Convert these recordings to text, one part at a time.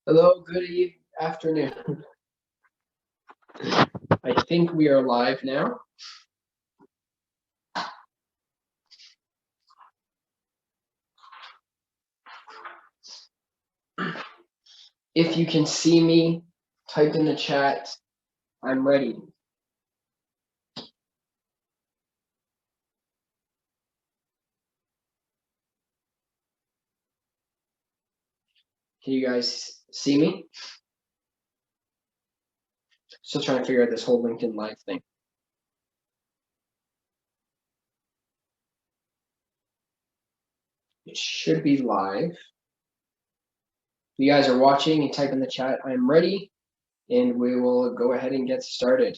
Hello, afternoon. I think we are live now. If you can see me, type in the chat. I'm ready. Can you guys see me? Still trying to figure out this whole LinkedIn Live thing. It should be live. If you guys are watching and type in the chat, I'm ready, and we will go ahead and get started.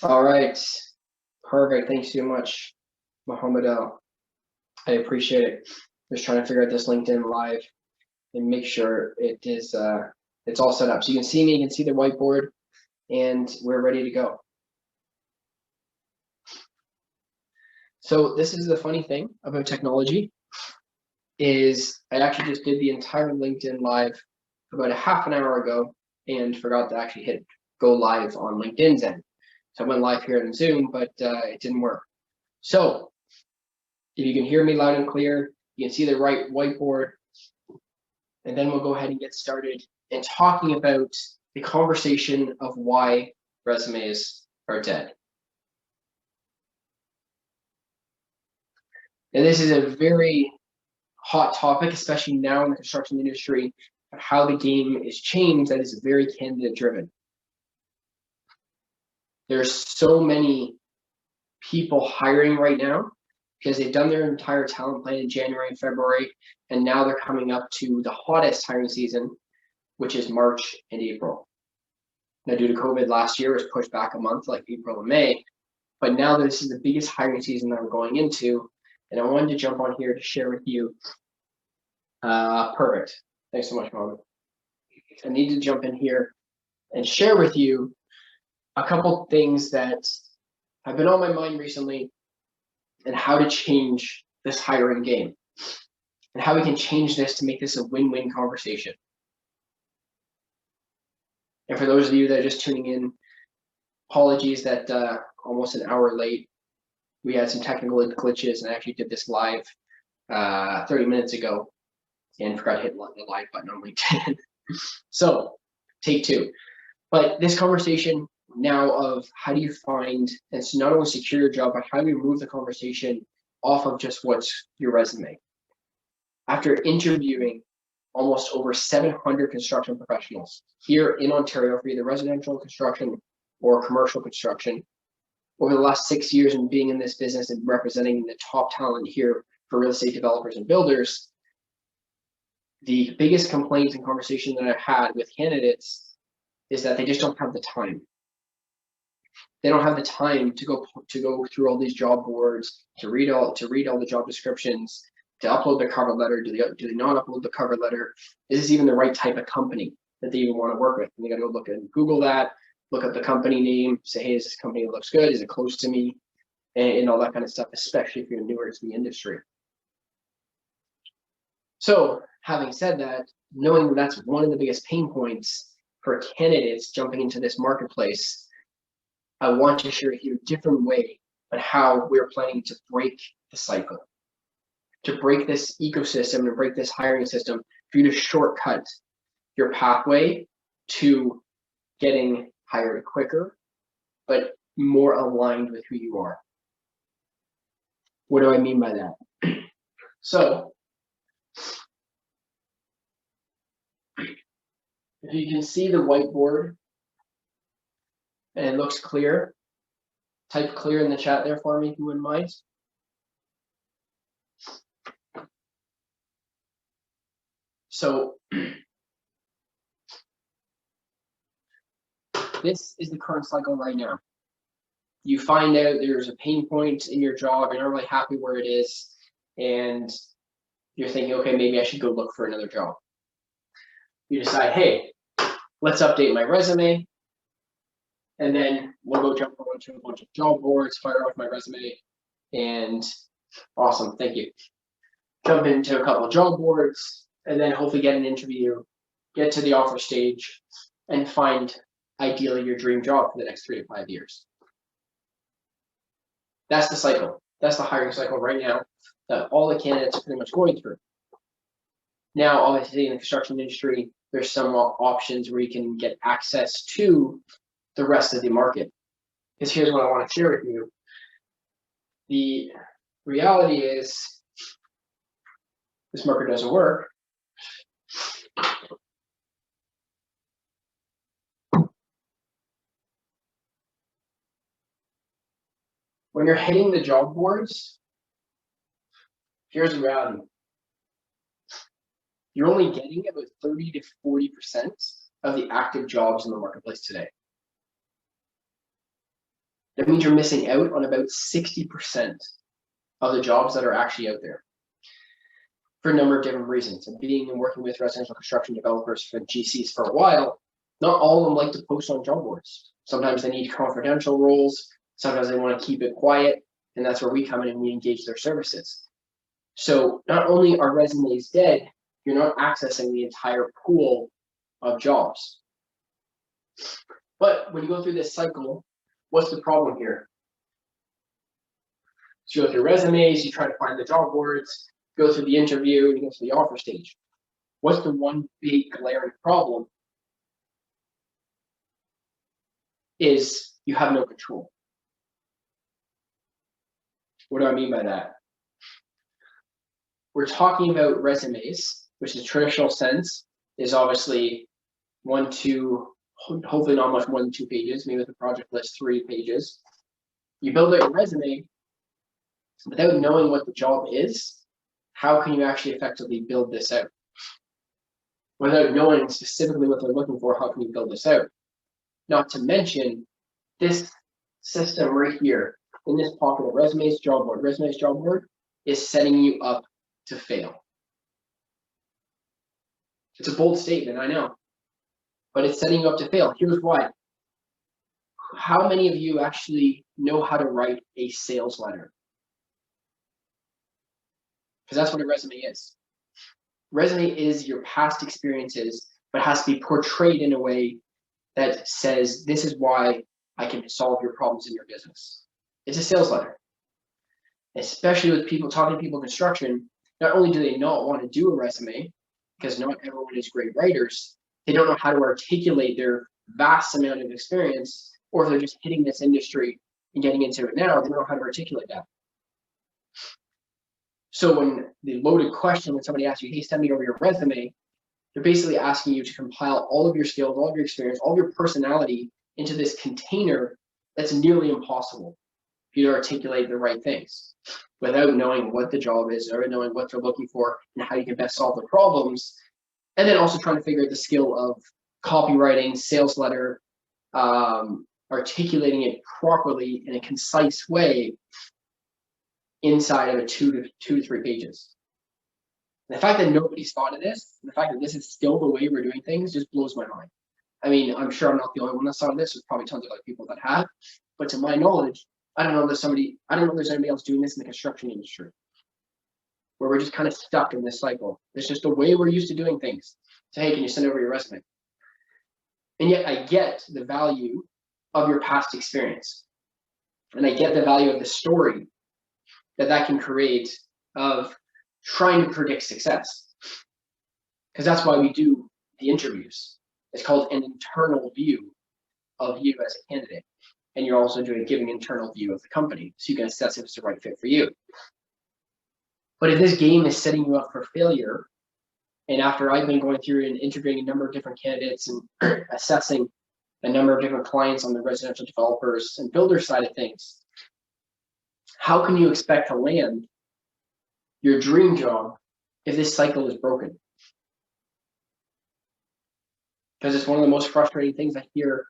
All right, perfect. Thanks so much, Muhammad Al. I appreciate it. Just trying to figure out this LinkedIn Live and make sure it is it's all set up. So you can see me, you can see the whiteboard, and we're ready to go. So this is the funny thing about technology is I actually just did the entire LinkedIn Live about a half an hour ago and forgot to actually hit go live on LinkedIn's end. So I went live here in Zoom, but it didn't work. So if you can hear me loud and clear, you can see the right whiteboard, and then we'll go ahead and get started in talking about the conversation of why resumes are dead. And this is a very hot topic, especially now in the construction industry, of how the game is changed that is very candidate driven. There's so many people hiring right now because they've done their entire talent plan in January and February, and now they're coming up to the hottest hiring season, which is March and April. Now, due to COVID last year, it was pushed back a month, like April and May, but now this is the biggest hiring season that we're going into, and I wanted to jump on here to share with you. Perfect. Thanks so much, Mom. I need to jump in here and share with you a couple things that have been on my mind recently and how to change this hiring game and how we can change this to make this a win-win conversation. And for those of you that are just tuning in, apologies that almost an hour late. We had some technical glitches and I actually did this live 30 minutes ago and forgot to hit the live button on LinkedIn. So take two. But this conversation now of how do you find and so not only secure your job, but how do you move the conversation off of just what's your resume? After interviewing almost over 700 construction professionals here in Ontario for either residential construction or commercial construction over the last 6 years and being in this business and representing the top talent here for real estate developers and builders, the biggest complaint and conversation that I've had with candidates is that they just don't have the time. They don't have the time to go through all these job boards, to read all the job descriptions, to upload their cover letter. Do they not upload the cover letter? Is this even the right type of company that they even want to work with? And they got to go look and Google that, look up the company name, say, hey, is this company that looks good? Is it close to me? And all that kind of stuff, especially if you're newer to the industry. So having said that, knowing that that's one of the biggest pain points for candidates jumping into this marketplace, I want to share with you a different way on how we're planning to break the cycle, to break this ecosystem and break this hiring system for you to shortcut your pathway to getting hired quicker, but more aligned with who you are. What do I mean by that? So, if you can see the whiteboard and it looks clear, type clear in the chat there for me if you wouldn't mind. So this is the current cycle right now. You find out there's a pain point in your job, you're not really happy where it is, and you're thinking, okay, maybe I should go look for another job. You decide, hey, let's update my resume. And then we'll go jump onto a bunch of job boards, fire off my resume, and awesome, thank you. Jump into a couple of job boards, and then hopefully get an interview, get to the offer stage, and find ideally your dream job for the next 3 to 5 years. That's the cycle. That's the hiring cycle right now that all the candidates are pretty much going through. Now, obviously, in the construction industry, there's some options where you can get access to the rest of the market. Because here's what I want to share with you. The reality is this marker doesn't work. When you're hitting the job boards, here's the reality. You're only getting about 30 to 40% of the active jobs in the marketplace today. That means you're missing out on about 60% of the jobs that are actually out there for a number of different reasons. And being and working with residential construction developers for GCs for a while, not all of them like to post on job boards. Sometimes they need confidential roles. Sometimes they want to keep it quiet. And that's where we come in and we engage their services. So not only are resumes dead, you're not accessing the entire pool of jobs. But when you go through this cycle, what's the problem here? So you go through resumes, you try to find the job boards, go through the interview, and you go through the offer stage. What's the one big glaring problem? Is you have no control. What do I mean by that? We're talking about resumes, which in the traditional sense is obviously 1, 2, hopefully not much more than 2 pages, maybe with the project list 3 pages. You build out a resume without knowing what the job is. How can you actually effectively build this out? Without knowing specifically what they're looking for, how can you build this out? Not to mention this system right here in this pocket of resumes job board is setting you up to fail. It's a bold statement, I know, but it's setting you up to fail. Here's why. How many of you actually know how to write a sales letter? Because that's what a resume is. Resume is your past experiences, but it has to be portrayed in a way that says, this is why I can solve your problems in your business. It's a sales letter. Especially with people talking to people in construction, not only do they not want to do a resume, because not everyone is great writers, they don't know how to articulate their vast amount of experience, or if they're just hitting this industry and getting into it now, they don't know how to articulate that. So when the loaded question, when somebody asks you, hey, send me over your resume, they're basically asking you to compile all of your skills, all of your experience, all of your personality into this container that's nearly impossible for you to articulate the right things without knowing what the job is or knowing what they're looking for and how you can best solve the problems. And then also trying to figure out the skill of copywriting, sales letter, articulating it properly in a concise way inside of a 2 to 3 pages. And the fact that nobody's thought of this, and the fact that this is still the way we're doing things just blows my mind. I mean, I'm sure I'm not the only one that saw this. There's probably tons of other people that have, but to my knowledge, I don't know if there's anybody else doing this in the construction industry, where we're just kind of stuck in this cycle. It's just the way we're used to doing things. So, hey, can you send over your resume? And yet I get the value of your past experience. And I get the value of the story that can create of trying to predict success. Because that's why we do the interviews. It's called an internal view of you as a candidate. And you're also giving an internal view of the company, so you can assess if it's the right fit for you. But if this game is setting you up for failure, and after I've been going through and interviewing a number of different candidates and assessing a number of different clients on the residential developers and builder side of things, how can you expect to land your dream job if this cycle is broken? Because it's one of the most frustrating things I hear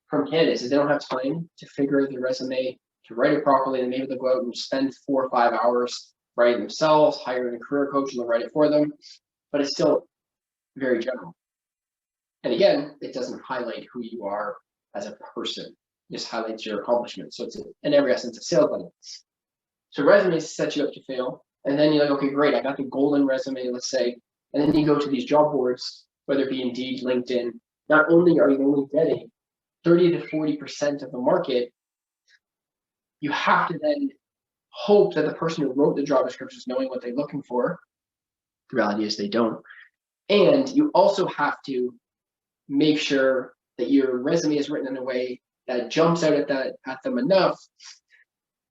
from candidates is they don't have time to figure out their resume, to write it properly, and maybe they'll go out and spend 4 or 5 hours writing themselves, hiring a career coach and they'll write it for them, but it's still very general. And again, it doesn't highlight who you are as a person. just highlights your accomplishments. So it's in every essence a sales letter. So resumes set you up to fail. And then you're like, okay, great, I got the golden resume, let's say. And then you go to these job boards, whether it be Indeed, LinkedIn. Not only are you only getting 30 to 40% of the market, you have to then hope that the person who wrote the job description is knowing what they're looking for. The reality is they don't. And you also have to make sure that your resume is written in a way that jumps out at them enough,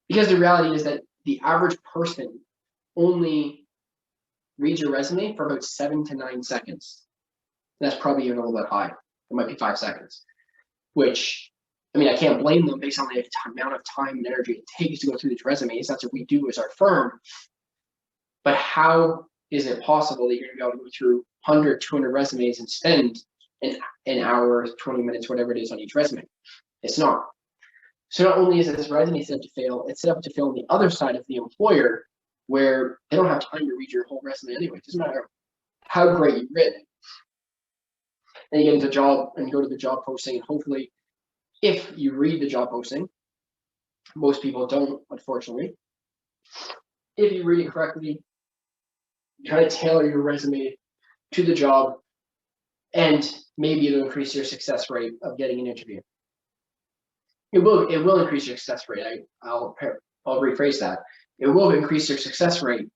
because the reality is that the average person only reads your resume for about 7 to 9 seconds. And that's probably even a little bit high. It might be 5 seconds, which, I mean, I can't blame them based on the amount of time and energy it takes to go through these resumes. That's what we do as our firm. But how is it possible that you're going to go through 100, 200 resumes and spend an hour, 20 minutes, whatever it is on each resume? It's not. So not only is it this resume set up to fail, it's set up to fail on the other side of the employer, where they don't have time to read your whole resume anyway. It doesn't matter how great you've written. And you get into job and go to the job posting, and hopefully, if you read the job posting, most people don't, unfortunately. If you read it correctly, try to tailor your resume to the job, and maybe it'll increase your success rate of getting an interview. It will increase your success rate. I'll rephrase that. It will increase your success rate,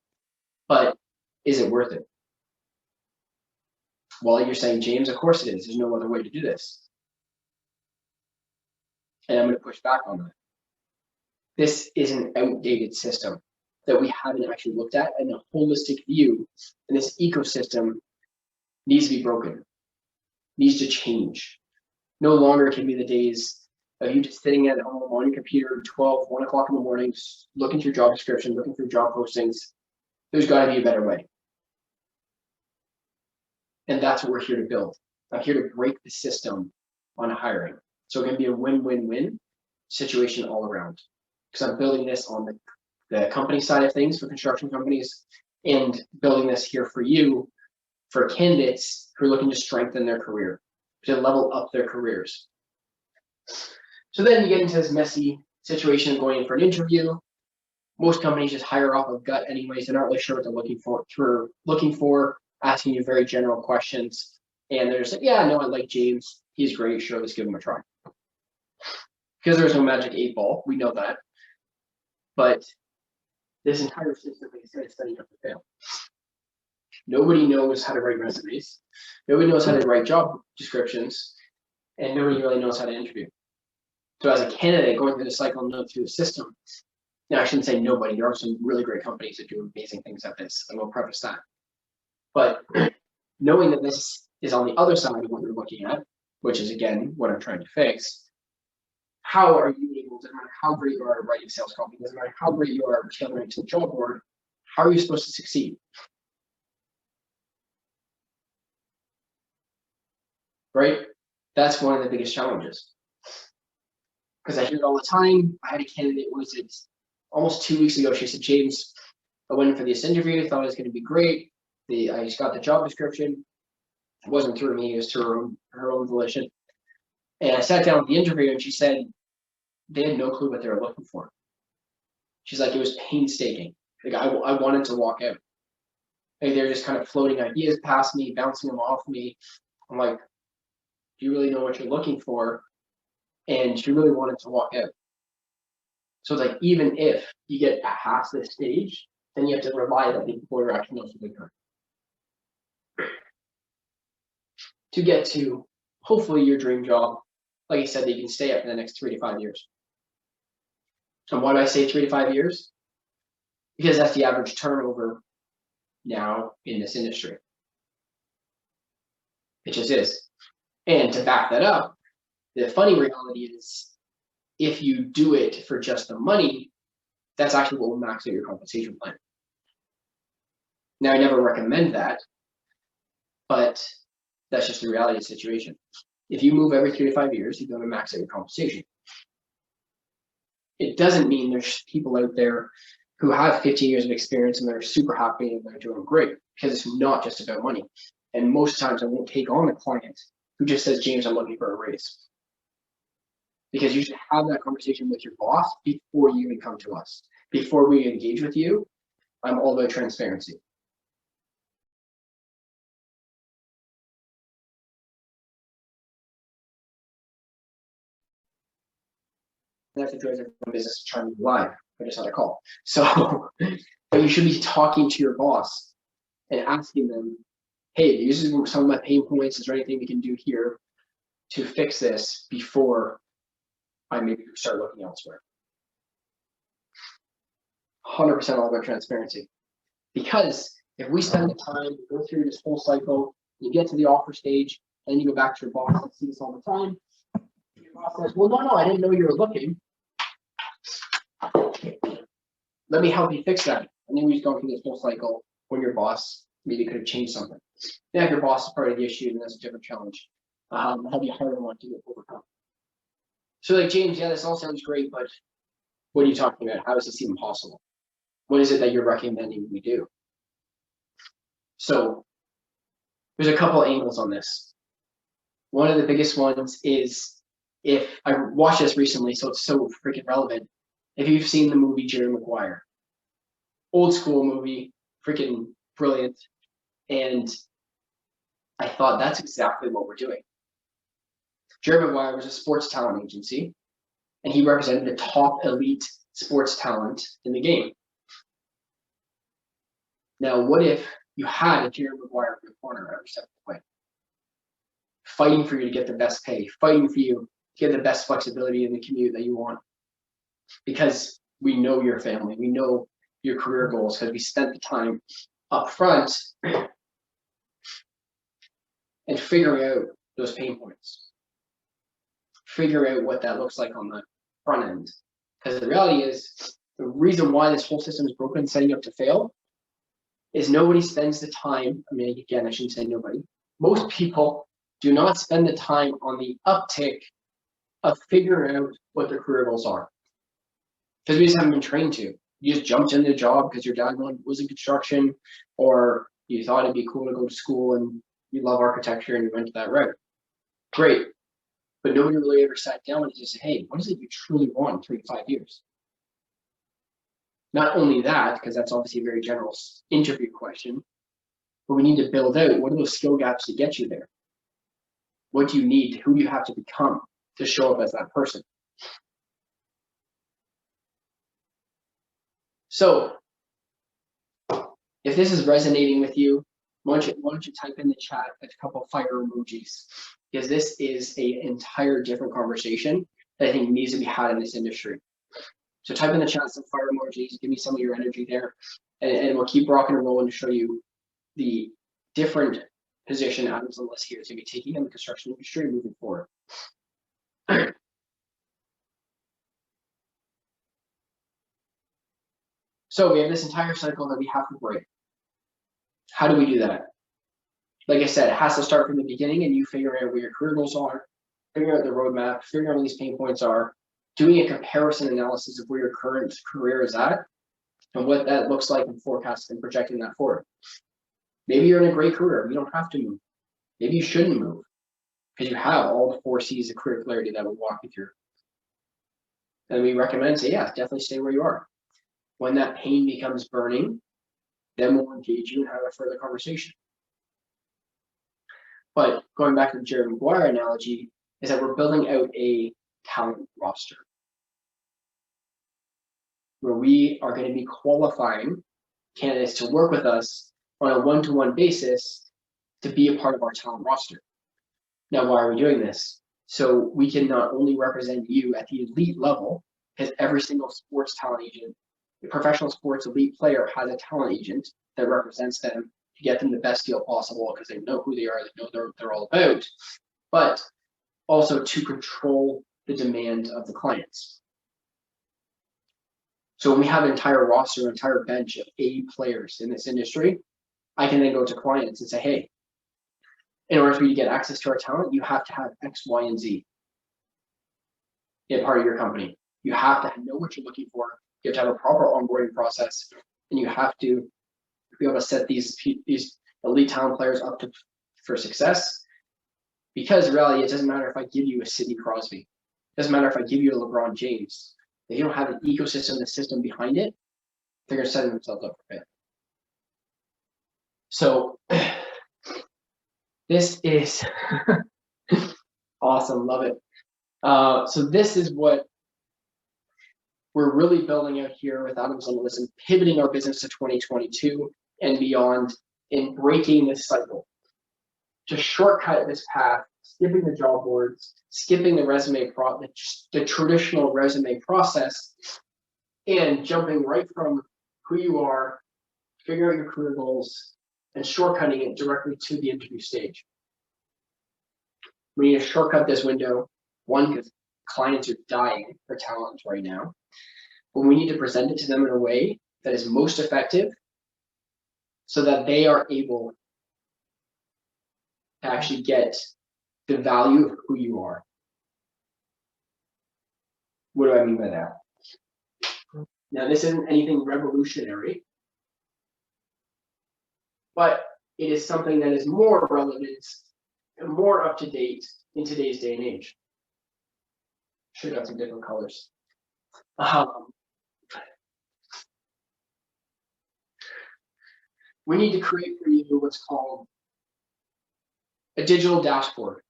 but is it worth it? Well, you're saying, James, of course it is. There's no other way to do this. And I'm going to push back on that. This is an outdated system that we haven't actually looked at, and a holistic view in this ecosystem needs to be broken, needs to change. No longer can be the days of you just sitting at home on your computer 1 o'clock in the morning, looking through job descriptions, looking through job postings. There's got to be a better way. And that's what we're here to build. I'm here to break the system on hiring. So it can be a win-win-win situation all around. Because I'm building this on the company side of things for construction companies, and building this here for you, for candidates who are looking to strengthen their career, to level up their careers. So then you get into this messy situation of going in for an interview. Most companies just hire off of gut anyways. They're not really sure what they're looking for, asking you very general questions. And they're just like, yeah, no, I like James. He's great. Sure, let's give him a try. Because there's no magic 8 ball. We know that. But this entire system is setting up to fail. Nobody knows how to write resumes. Nobody knows how to write job descriptions. And nobody really knows how to interview. So as a candidate going through the cycle and through the system, now I shouldn't say nobody, there are some really great companies that do amazing things at this. I will preface that. But knowing that this is on the other side of what you're looking at, which is again what I'm trying to fix, how are you able to, no matter how great you are at writing sales copy, doesn't matter how great you are tailoring to the job board, how are you supposed to succeed? Right? That's one of the biggest challenges. Because I hear it all the time. I had a candidate, was it almost 2 weeks ago? She said, James, I went in for this interview, thought it was going to be great. I just got the job description. It wasn't through me, it was through her own volition. And I sat down with the interviewer, and she said they had no clue what they were looking for. She's like, it was painstaking. Like I wanted to walk out. Like they're just kind of floating ideas past me, bouncing them off me. I'm like, do you really know what you're looking for? And she really wanted to walk out. So it's like, even if you get past this stage, then you have to rely that the employer actually knows what they're doing. To get to hopefully your dream job, like I said, that you can stay at for the next 3 to 5 years. And why do I say 3 to 5 years? Because that's the average turnover now in this industry. It just is. And to back that up, the funny reality is, if you do it for just the money, that's actually what will max out your compensation plan. Now, I never recommend that, but that's just the reality of the situation. If you move every 3 to 5 years, you're going to max out your compensation. It doesn't mean there's people out there who have 15 years of experience and they're super happy and they're doing great, because it's not just about money. And most times I won't take on a client who just says, James, I'm looking for a raise. because you should have that conversation with your boss before you even come to us. Before we engage with you, I'm all about transparency. That's the joys of business trying to be live. I just had a call. So but you should be talking to your boss and asking them, hey, this is some of my pain points. Is there anything we can do here to fix this before I maybe start looking elsewhere? 100% all about transparency. Because if we spend the time to go through this whole cycle, you get to the offer stage, and you go back to your boss, I see this all the time. Your boss says, well, no, I didn't know you were looking. Let me help you fix that. And then we just go through this whole cycle when your boss maybe could have changed something. Then if your boss is part of the issue, then that's a different challenge. That'll be a harder one to overcome. So like, James, yeah, this all sounds great, but what are you talking about? How is this even possible? What is it that you're recommending we do? So there's a couple angles on this. One of the biggest ones is, if I watched this recently, so it's so freaking relevant. If you've seen the movie Jerry Maguire, old school movie, freaking brilliant. And I thought that's exactly what we're doing. Jerry Maguire was a sports talent agency, and he represented the top elite sports talent in the game. Now, what if you had a Jerry Maguire in the corner every step of the way, fighting for you to get the best pay, fighting for you to get the best flexibility in the commute that you want? Because we know your family, we know your career goals, because we spent the time up front and figuring out those pain points, figure out what that looks like on the front end. Because the reality is, the reason why this whole system is broken, setting up to fail, is nobody spends the time. I mean, again, I shouldn't say nobody. Most people do not spend the time on the uptick of figuring out what their career goals are, because we just haven't been trained to. You just jumped into the job because your dad was in construction, or you thought it'd be cool to go to school and you love architecture and you went to that route. Great. But nobody really ever sat down and just said, hey, what is it you truly want in 3 to 5 years? Not only that, because that's obviously a very general interview question, but we need to build out, what are those skill gaps to get you there? What do you need? Who do you have to become to show up as that person? So if this is resonating with you, why don't you type in the chat a couple of fire emojis, because this is an entire different conversation that I think needs to be had in this industry. So type in the chat some fire emojis, give me some of your energy there, and we'll keep rocking and rolling to show you the different position Adam's on the list here is going to be taking in the construction industry moving forward. So we have this entire cycle that we have to break. How do we do that? Like I said, it has to start from the beginning, and you figure out where your career goals are, figuring out the roadmap, figuring out what these pain points are, doing a comparison analysis of where your current career is at and what that looks like, and forecasting and projecting that forward. Maybe you're in a great career, you don't have to move. Maybe you shouldn't move because you have all the 4 C's of career clarity that will walk you through. And we recommend, say, yeah, definitely stay where you are. When that pain becomes burning, then we'll engage you and have a further conversation. But going back to the Jerry Maguire analogy, is that we're building out a talent roster where we are going to be qualifying candidates to work with us on a one-to-one basis to be a part of our talent roster. Now, why are we doing this? So we can not only represent you at the elite level, because every single sports talent agent, a professional sports elite player has a talent agent that represents them to get them the best deal possible, because they know who they are, they know they're all about, but also to control the demand of the clients. So when we have an entire roster, an entire bench of A players in this industry, I can then go to clients and say, hey, in order for you to get access to our talent, you have to have X, Y, and Z in part of your company. You have to know what you're looking for. You have to have a proper onboarding process, and you have to be able to set these elite talent players up for success. Because in reality, it doesn't matter if I give you a Sidney Crosby. Doesn't matter if I give you a LeBron James. If you don't have an ecosystem, the system behind it, they're going to set themselves up for failure. So this is awesome. Love it. So this is what we're really building out here with Adams Limitless and pivoting our business to 2022 and beyond in breaking this cycle. To shortcut this path, skipping the job boards, skipping the the traditional resume process, and jumping right from who you are, figuring out your career goals, and shortcutting it directly to the interview stage. We need to shortcut this window, one, because clients are dying for talent right now, but we need to present it to them in a way that is most effective so that they are able to actually get the value of who you are. What do I mean by that? Now, this isn't anything revolutionary, but it is something that is more relevant and more up to date in today's day and age. Should have got some different colors. We need to create for you what's called a digital dashboard.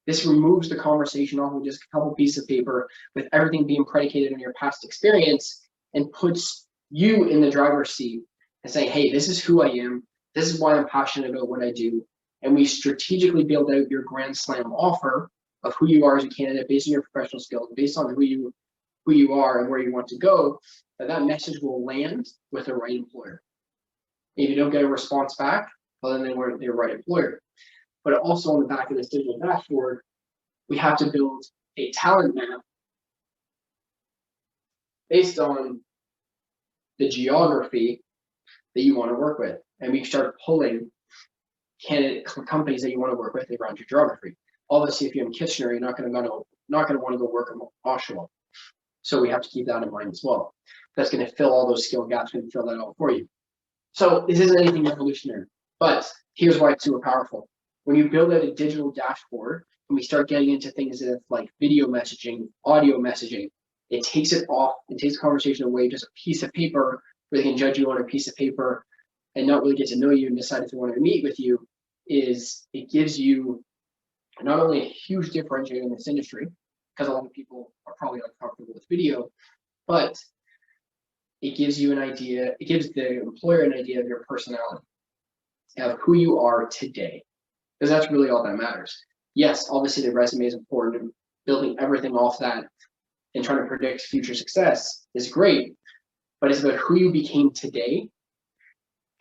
This removes the conversation off of just a couple pieces of paper with everything being predicated on your past experience and puts you in the driver's seat and saying, hey, this is who I am. This is why I'm passionate about what I do. And we strategically build out your grand slam offer of who you are as a candidate based on your professional skills, based on who you are and where you want to go, that message will land with the right employer. If you don't get a response back, well, then they weren't the right employer. But also on the back of this digital dashboard, we have to build a talent map based on the geography that you want to work with. And we start pulling candidate companies that you want to work with around your geography. Obviously, if you're in Kitchener, you're not going to want to go work in Oshawa. So we have to keep that in mind as well. That's going to fill all those skill gaps and fill that out for you. So this isn't anything revolutionary, but here's why it's super powerful. When you build out a digital dashboard and we start getting into things like video messaging, audio messaging, it takes it off and takes the conversation away, just a piece of paper where they can judge you on a piece of paper and not really get to know you and decide if they want to meet with you. It gives you not only a huge differentiator in this industry, because a lot of people are probably uncomfortable with video, but it gives you an idea, it gives the employer an idea of your personality, of who you are today, because that's really all that matters. Yes, obviously the resume is important, and building everything off that and trying to predict future success is great, but it's about who you became today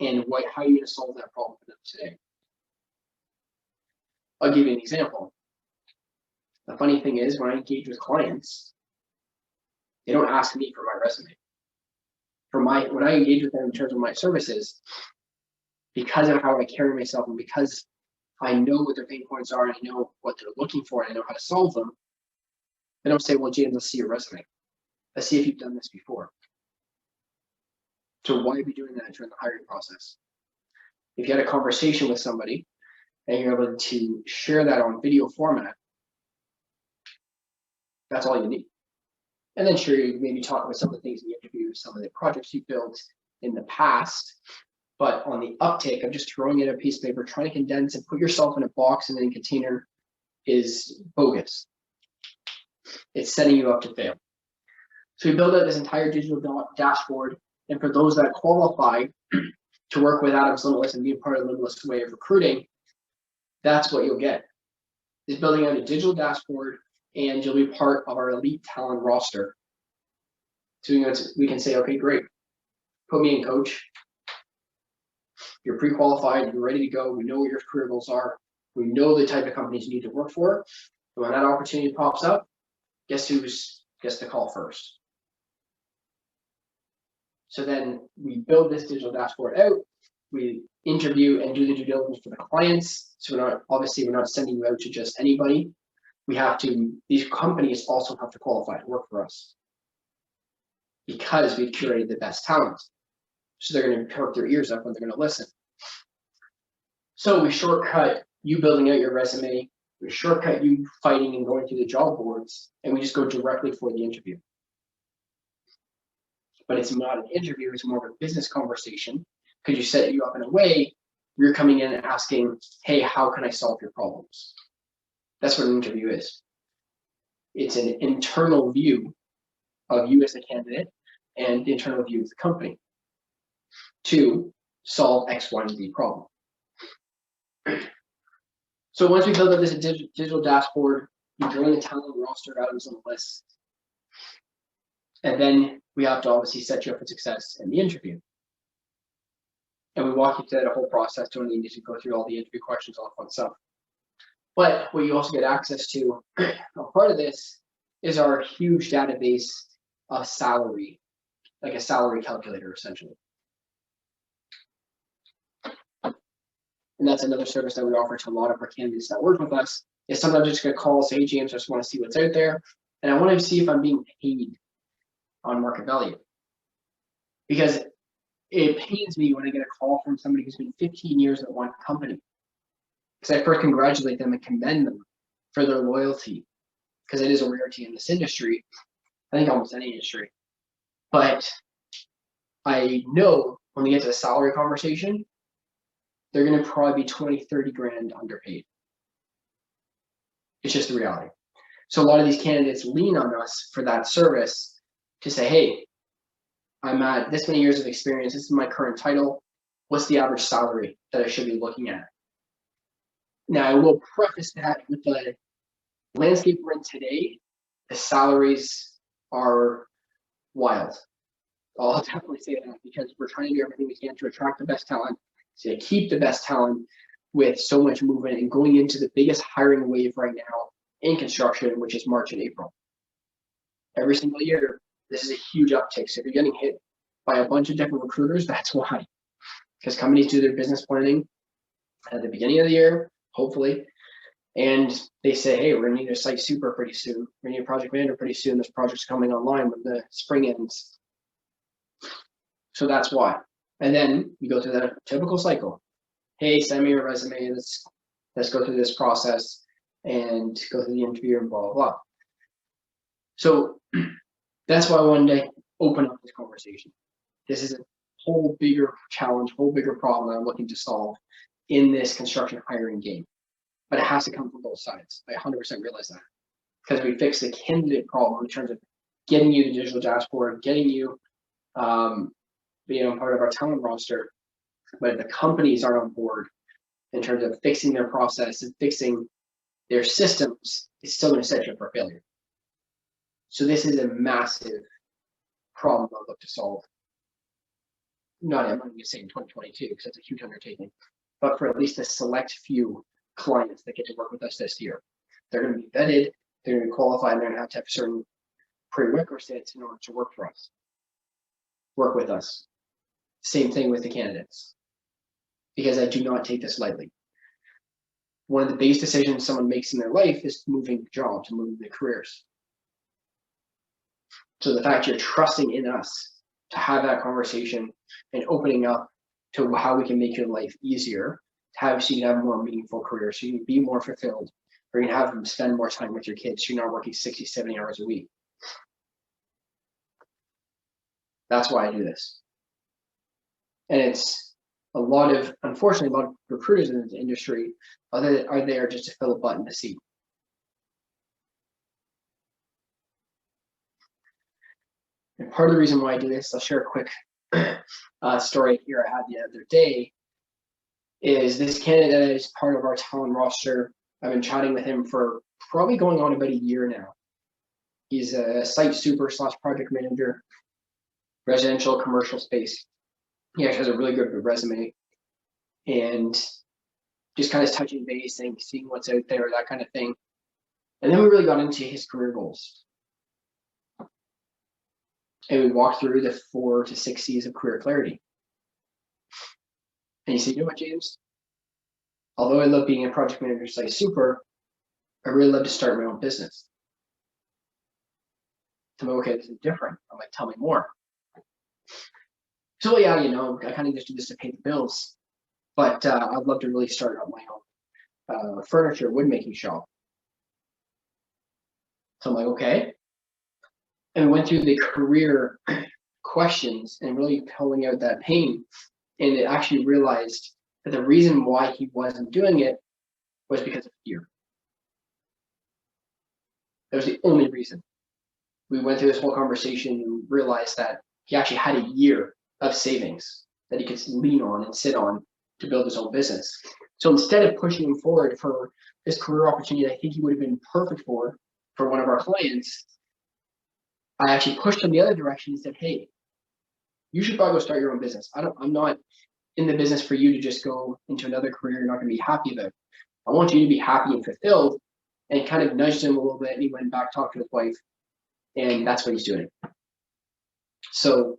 and how you're going to solve that problem for them today. I'll give you an example. The funny thing is, when I engage with clients, they don't ask me for my resume. When I engage with them in terms of my services, because of how I carry myself and because I know what their pain points are and I know what they're looking for and I know how to solve them, they don't say, well, James, let's see your resume. Let's see if you've done this before. So why are we doing that during the hiring process? If you had a conversation with somebody and you're able to share that on video format, that's all you need. And then sure, you maybe talk about some of the things in the interview, some of the projects you built in the past, but on the uptake of just throwing in a piece of paper, trying to condense and put yourself in a box and then a container is bogus. It's setting you up to fail. So we build out this entire digital dashboard, and for those that qualify to work with Adams Limitless and be a part of the Limitless way of recruiting, that's what you'll get. Is building out a digital dashboard, and you'll be part of our elite talent roster. So we can say, okay, great, put me in, coach. You're pre-qualified, you're ready to go. We know what your career goals are. We know the type of companies you need to work for. And when that opportunity pops up, guess who gets the call first? So then we build this digital dashboard out. We interview and do the due diligence for the clients. So we're not sending you out to just anybody. These companies also have to qualify to work for us because we've curated the best talent. So they're going to perk their ears up when they're going to listen. So we shortcut you building out your resume We shortcut you fighting and going through the job boards, and we just go directly for the interview. But it's not an interview, it's more of a business conversation, because you set you up in a way where you're coming in and asking, hey, how can I solve your problems? That's what an interview is. It's an internal view of you as a candidate and the internal view of the company to solve X, Y, and Z problem. So once we build up this digital dashboard, you join the talent roster items on the list. And then we have to obviously set you up for success in the interview. And we walk you through that whole process. Don't need to go through all the interview questions, all that fun stuff. But what you also get access to, a part of this, is our huge database of salary, like a salary calculator, essentially. And that's another service that we offer to a lot of our candidates that work with us, is sometimes just gonna call and say, hey, James, I just wanna see what's out there. And I wanna see if I'm being paid on market value. Because it pains me when I get a call from somebody who's been 15 years at one company. Because I first congratulate them and commend them for their loyalty, because it is a rarity in this industry. I think almost any industry. But I know when we get to the salary conversation, they're going to probably be 20, 30 grand underpaid. It's just the reality. So a lot of these candidates lean on us for that service to say, hey, I'm at this many years of experience. This is my current title. What's the average salary that I should be looking at? Now, I will preface that with the landscape we're in today, the salaries are wild. I'll definitely say that, because we're trying to do everything we can to attract the best talent, to keep the best talent with so much movement and going into the biggest hiring wave right now in construction, which is March and April. Every single year, this is a huge uptick. So if you're getting hit by a bunch of different recruiters, that's why. Because companies do their business planning at the beginning of the year, hopefully, and they say, hey, we're gonna need a site super pretty soon. We're gonna need a project manager pretty soon. This project's coming online when the spring ends. So that's why. And then you go through that typical cycle. Hey, send me your resume. Let's go through this process and go through the interview and blah, blah, blah. So that's why I wanted to open up this conversation. This is a whole bigger challenge, whole bigger problem that I'm looking to solve in this construction hiring game. But it has to come from both sides. I 100% realize that. Because we fix the candidate problem in terms of getting you the digital dashboard, getting you being part of our talent roster. But if the companies are on board in terms of fixing their process and fixing their systems, it's still going to set you up for failure. So this is a massive problem I'll look to solve. I'm not going to say in 2022, because that's a huge undertaking, but for at least a select few clients that get to work with us this year. They're going to be vetted, they're going to be qualified, and they're going to have certain prerequisites in order to work for us, work with us. Same thing with the candidates, because I do not take this lightly. One of the biggest decisions someone makes in their life is moving jobs, moving their careers. So the fact you're trusting in us to have that conversation and opening up to how we can make your life easier, so you can have a more meaningful career, so you can be more fulfilled, or you can have them spend more time with your kids, so you're not working 60, 70 hours a week. That's why I do this. And it's unfortunately, a lot of recruiters in this industry are there just to fill a button to see. And part of the reason why I do this, I'll share a quick story here I had the other day, is this candidate that is part of our talent roster. I've been chatting with him for probably going on about a year now. He's a site super / project manager, residential commercial space. He actually has a really good resume, and just kind of touching base and seeing what's out there, that kind of thing. And then we really got into his career goals. And we walked through the 4 to 6 C's of career clarity. And he said, you know what, James? Although I love being a project manager site super, I really love to start my own business. I'm like, okay, this is different. I'm like, tell me more. So yeah, I kind of just do this to pay the bills, but I'd love to really start out my own. furniture, wood making shop. So I'm like, okay. And we went through the career questions and really pulling out that pain. And it actually realized that the reason why he wasn't doing it was because of fear. That was the only reason. We went through this whole conversation and realized that he actually had a year of savings that he could lean on and sit on to build his own business. So instead of pushing him forward for this career opportunity, I think he would have been perfect for one of our clients, I actually pushed him the other direction and said, hey, you should probably go start your own business. I'm not in the business for you to just go into another career you're not going to be happy about. I want you to be happy and fulfilled, and kind of nudged him a little bit. And he went back, talked to his wife, and that's what he's doing. So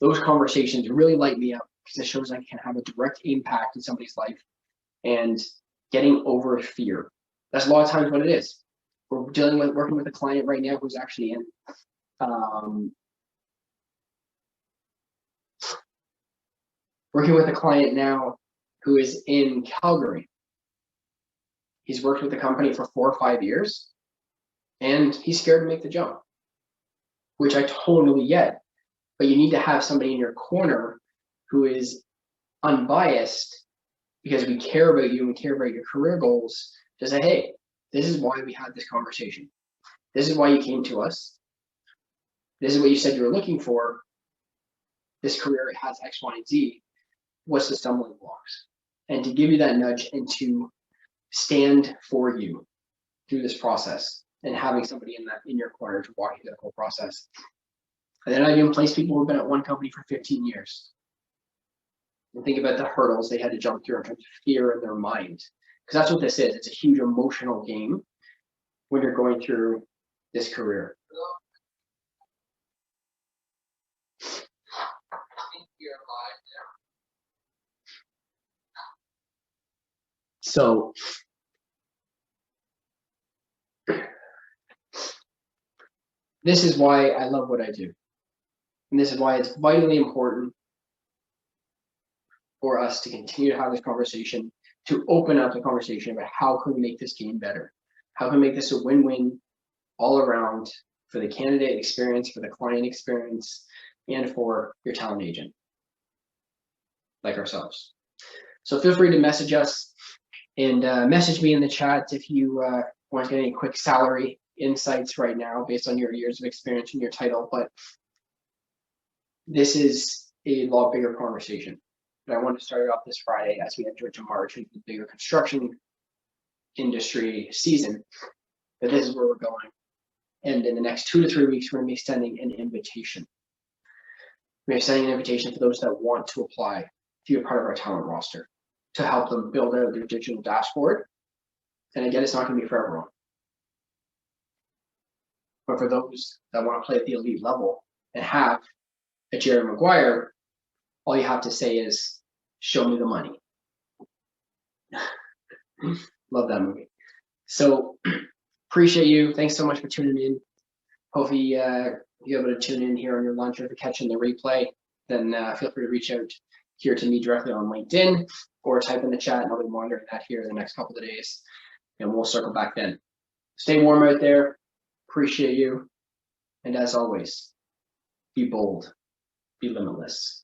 those conversations really light me up because it shows I can have a direct impact in somebody's life and getting over fear. That's a lot of times what it is. We're working with a client right now who's actually in working with a client now who is in Calgary. He's worked with the company for 4 or 5 years, and he's scared to make the jump, which I totally get. But you need to have somebody in your corner who is unbiased, because we care about you and we care about your career goals, to say, hey, this is why we had this conversation. This is why you came to us. This is what you said you were looking for. This career has X, Y, and Z. What's the stumbling blocks? And to give you that nudge and to stand for you through this process, and having somebody in your corner to walk you through the whole process. And then I even place people who've been at one company for 15 years. And think about the hurdles they had to jump through in terms of fear in their mind. Because that's what this is. It's a huge emotional game when you're going through this career. So this is why I love what I do. And this is why it's vitally important for us to continue to have this conversation, to open up the conversation about how can we make this game better? How can we make this a win-win all around for the candidate experience, for the client experience, and for your talent agent like ourselves. So feel free to message us and message me in the chat if you want to get any quick salary insights right now based on your years of experience and your title. But this is a lot bigger conversation. But I want to start it off this Friday as we enter into March into the bigger construction industry season. But this is where we're going. And in the next 2 to 3 weeks, we're going to be sending an invitation. We're sending an invitation for those that want to apply to be a part of our talent roster to help them build out their digital dashboard. And again, it's not going to be for everyone. But for those that want to play at the elite level and have a Jerry Maguire, all you have to say is, show me the money. Love that movie. So appreciate you. Thanks so much for tuning in. Hopefully you're able to tune in here on your lunch, or if you're catching the replay, then feel free to reach out here to me directly on LinkedIn, or type in the chat, and I'll be monitoring that here in the next couple of days, and we'll circle back then. Stay warm out there. Appreciate you. And as always, be bold, be limitless.